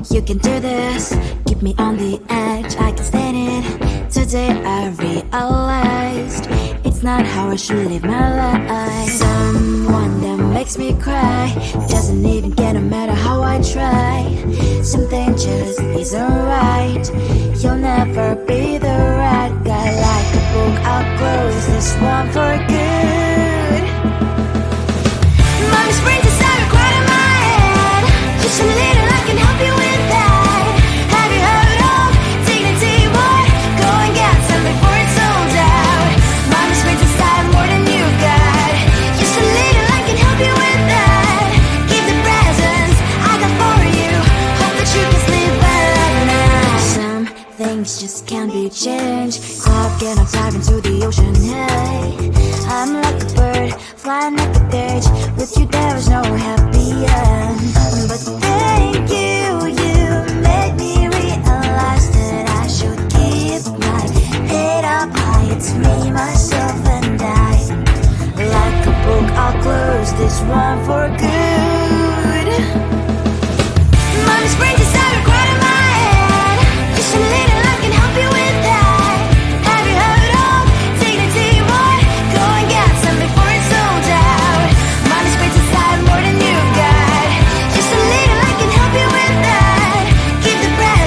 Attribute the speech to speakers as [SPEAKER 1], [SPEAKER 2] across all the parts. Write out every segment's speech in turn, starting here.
[SPEAKER 1] You can do this, keep me on the edge, I can stand it. Today I realized it's not how I should live my life. Someone that makes me cry doesn't even get no matter how I try. Something just isn't right. You'll never be the right guy. Like a book, I'll close this one for good. Mommy springs inside a quite in my head. Just a little, I can help you with that. Have you heard of dignity, boy? Go and get some before it's sold out. Mommy springs inside more than you got. Just a little, I can help you with that. Keep the presents I got for you. Hope that you can sleep well at night. Some things just can't be changed. Cloud getting dive into the ocean, hey. I'm like a bird, flying like a bird. With you there is no happy end. But thank you, you made me realize that I should keep my head up high. It's me, myself and I. Like a book, I'll close this one for good. Mommy springs inside a quite in my head. Just a little, I can help you with that. Have you heard of dignity, boy? Go and get some before it's sold out. Mommy springs inside more than you got. Just a little, I can help you with that. Keep the breath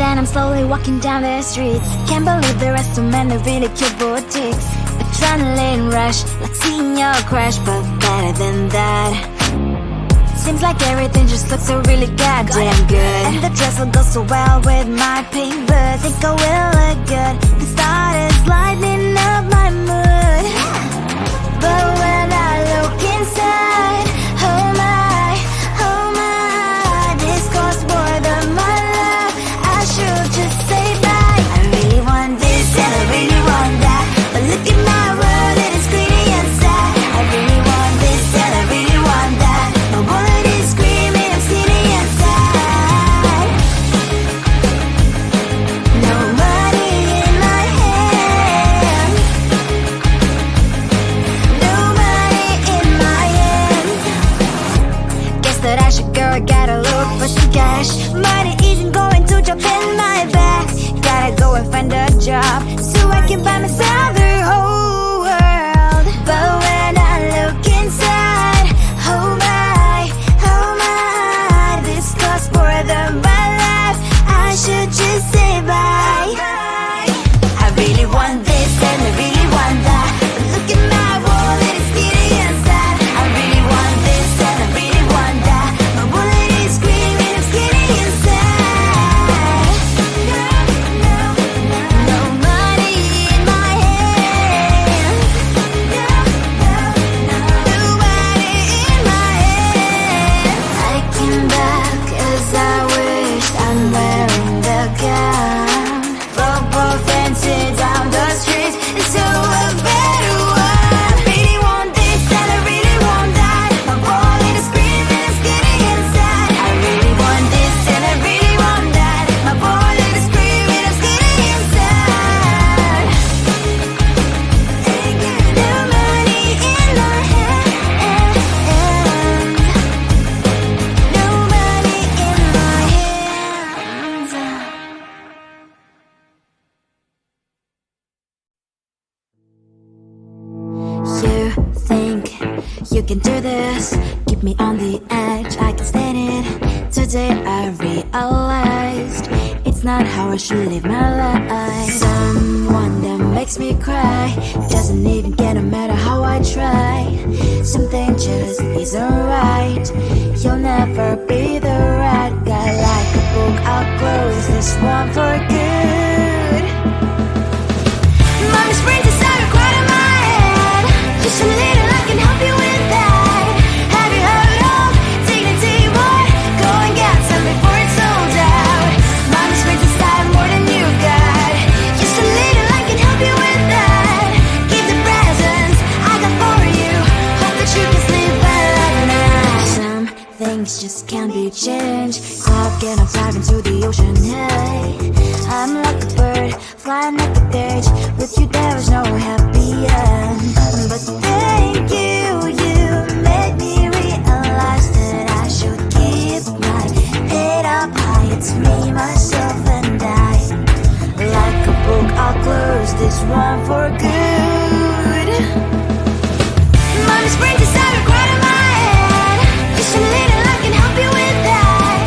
[SPEAKER 1] And I'm slowly walking down the streets. Can't believe there are so many really cute boutiques. Adrenaline rush, like seeing your crush, but better than that. Seems like everything just looks so really goddamn good. And the dress will go so well with my pink boots. Think I will look good. The start is lighting up my mood. But when I look inside, oh my, this costs more than my love. I should just say bye. I really want this and I really want that, but look at my world, it is greedy and sad. I really want this and I really want that. My wallet is screaming, I'm skinny and sad. No money in my hand. No money in my hand. Guess that I should go, I gotta look for some cash. Money isn't going to drop in my bag. Gotta go and find a job so I can buy myself the whole world. But when I look inside, oh my, this costs more than my life. I should just say bye. I really want this and I really want that, but look at my wallet, it's skinny and sad. I really want this and I really want that. My wallet is screaming, I'm skinny and sad. No money in my hand. No money in my hand. I came back 'cause I wished I'm wearing the gown. Both fancy down the streets into a better one. I really want this and I really want that. My wallet is screaming, it's getting inside. I really want this and I really want that. My wallet is screaming, it's getting inside. No money in my hand. No money in my hands. You think you can do this, keep me on the edge, I can stand it. Today I realized it's not how I should live my life. Someone that makes me cry doesn't even get no matter how I try. Something just isn't right. You'll never be the right guy. Like a book, I'll close this one for good. Mommy's brains inside are quite in my head. Just a little, I can help you with that. Have you heard of dignity, boy? Go and get some before it's sold out. Mommy's brains inside more than you got. Just a little, I can help you with that. Keep the presents I got for you. Hope that you can sleep well at night. Some things just can't be changed. Cloud and I'm diving to the ocean, hey. I'm like a bird, flying like a cage. With you there was no happy end. But thank you, you made me realize that I should keep my head up high. It's me, myself and I. Like a book, I'll close this one for good. Mommy's brains inside are quite in my head. Just a little, I can help you with that.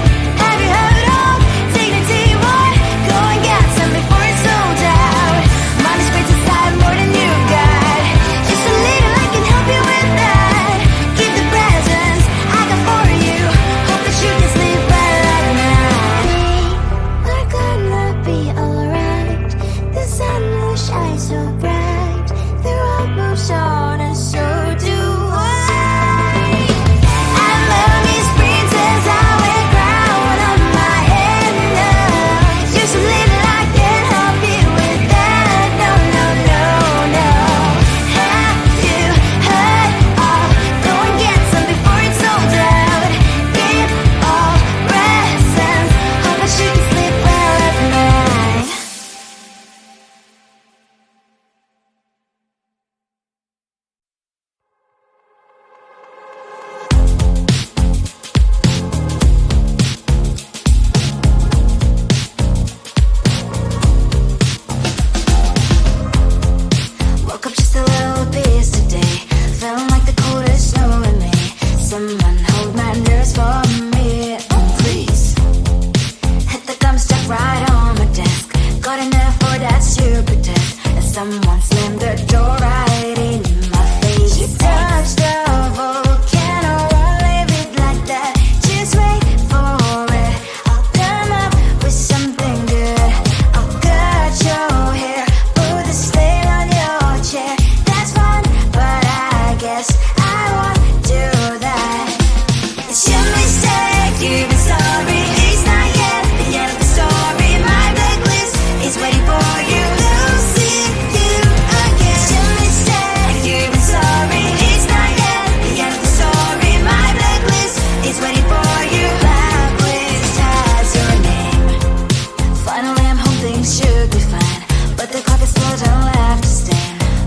[SPEAKER 1] Have you heard of dignity, boy? Go and get some before it's sold out. Mommy's brains inside more than you got. Just a little, I can help you with that. Keep the presents I got for you. Hope that you can sleep well at night. We're gonna be alright. The sun will shine so bright.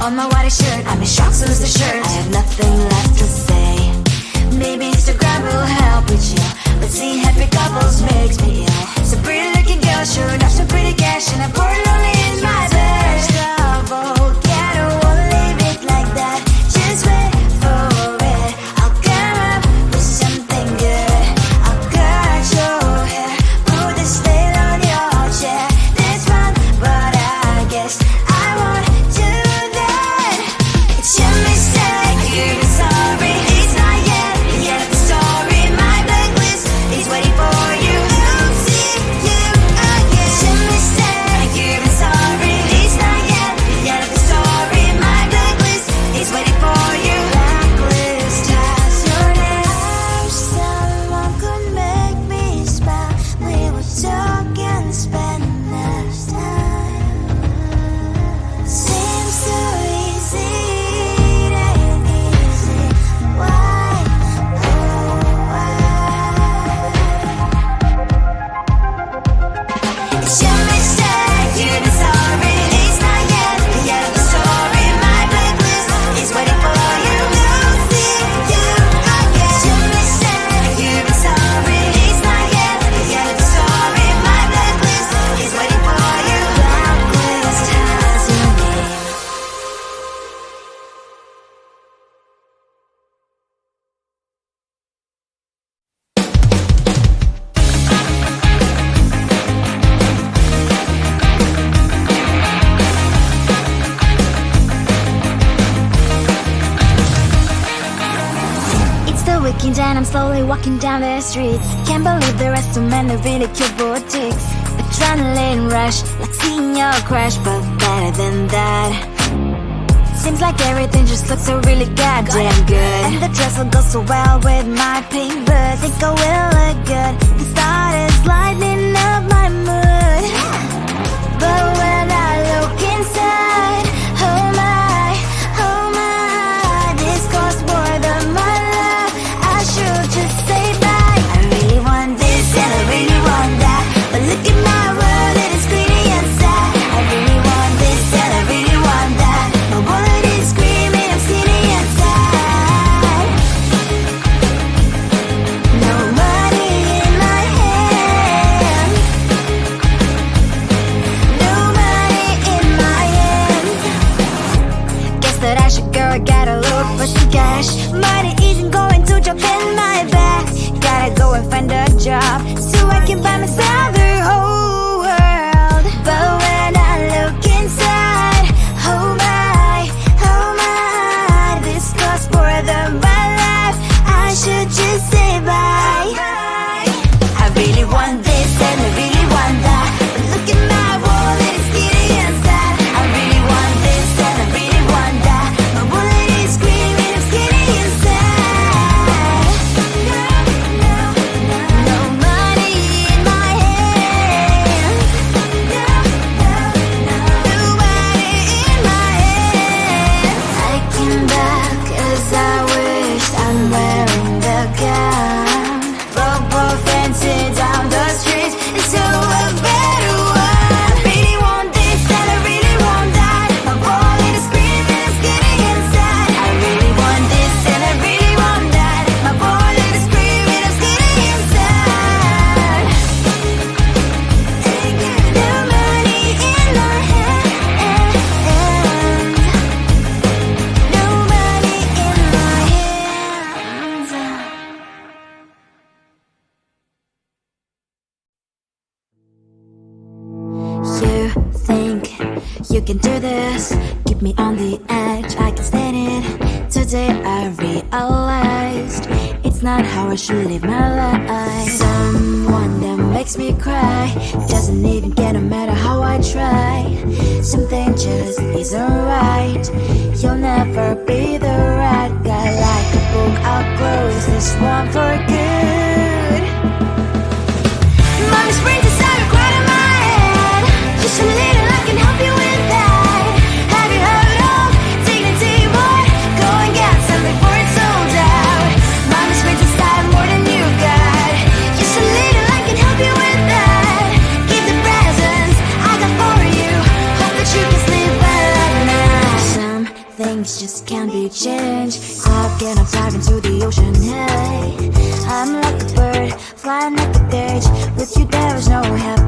[SPEAKER 1] on my white shirt. I'm in shock, so lose the shirt. I have nothing left to say. Maybe Instagram will help with you, but seeing happy couples makes me ill. So pretty looking girl, sure enough, so pretty cash, and I pour it only in my bed. Trouble, yeah, I don't wanna leave it like that. Just wait for it. I'll come up with something good. I'll cut your hair, put this veil on your chair. That's fun, but I guess I won't do that. It's your mistake, you're sorry. It's not yet the end of the story. My blacklist is waiting for you. I'll see you again. It's your mistake, you're sorry. It's not yet the end of the story. My blacklist is waiting for you. Blacklist has your name. I wish someone could make me smile. We would talk and spend less time. Seems so easy, it ain't easy. Why, oh why? It's your mistake, you're sorry. It's not yet the end of the story. My blacklist is waiting for you. I'll see you again. It's your mistake, you're sorry. It's not yet the end of the story. My blacklist is waiting for you. Blacklist has your name. It's the weekend and I'm slowly walking down the streets. Can't believe the rest of men are really cute boutiques. Adrenaline rush, like seeing your crush, but better than that. Seems like everything just looks so really goddamn good. And the dress will go so well with my pink boots. Think I will look good. The start is lighting up my mood. But when I look inside, oh my, this costs more than my love. I should just say bye. I really want this and I really want that, but look at my world, it is greedy and sad. I really want this and I really want that. My wallet is screaming, I'm skinny and sad. No money in my hand. No money in my hand. Guess that I should go, gotta look for some cash. Money isn't going to jump in my back. Gotta go and find a job so I can buy myself the whole world. But when I look inside, oh my, this costs more than my life. I should just say bye. I really want this and I really want that, but look at my wallet, it's skinny and sad. I really want this and I really want that. My wallet is screaming, I'm skinny and sad. No money in my hand. No money in my hand. I came back as I wish I'm wearing the gown. Bobo fancy down the streets into a better one. I really want this and I really want that. My wallet is screaming, I'm skinny inside. I really want this and I really want that. My wallet is screaming, I'm skinny inside. No money in my hand. No money in my hands. You think you can do this, keep me on the edge, I can stand it. Today I realized it's not how I should live my life. Someone that makes me cry doesn't even get no matter how I try. Something just isn't right. You'll never be the right guy. Like a book, I'll close this one for good. Mommy springs inside a quite in my head. Just a little, I can help you with that. Have you heard of dignity, boy? Go and get some before it's sold out. Mommy springs inside more than you got. Just a little, I can help you with that. Keep the presents I got for you. Hope that you can sleep well at night. change. Clock and I'm diving to the ocean. Hey, I'm like a bird, flying like a bird. With you there is no heaven.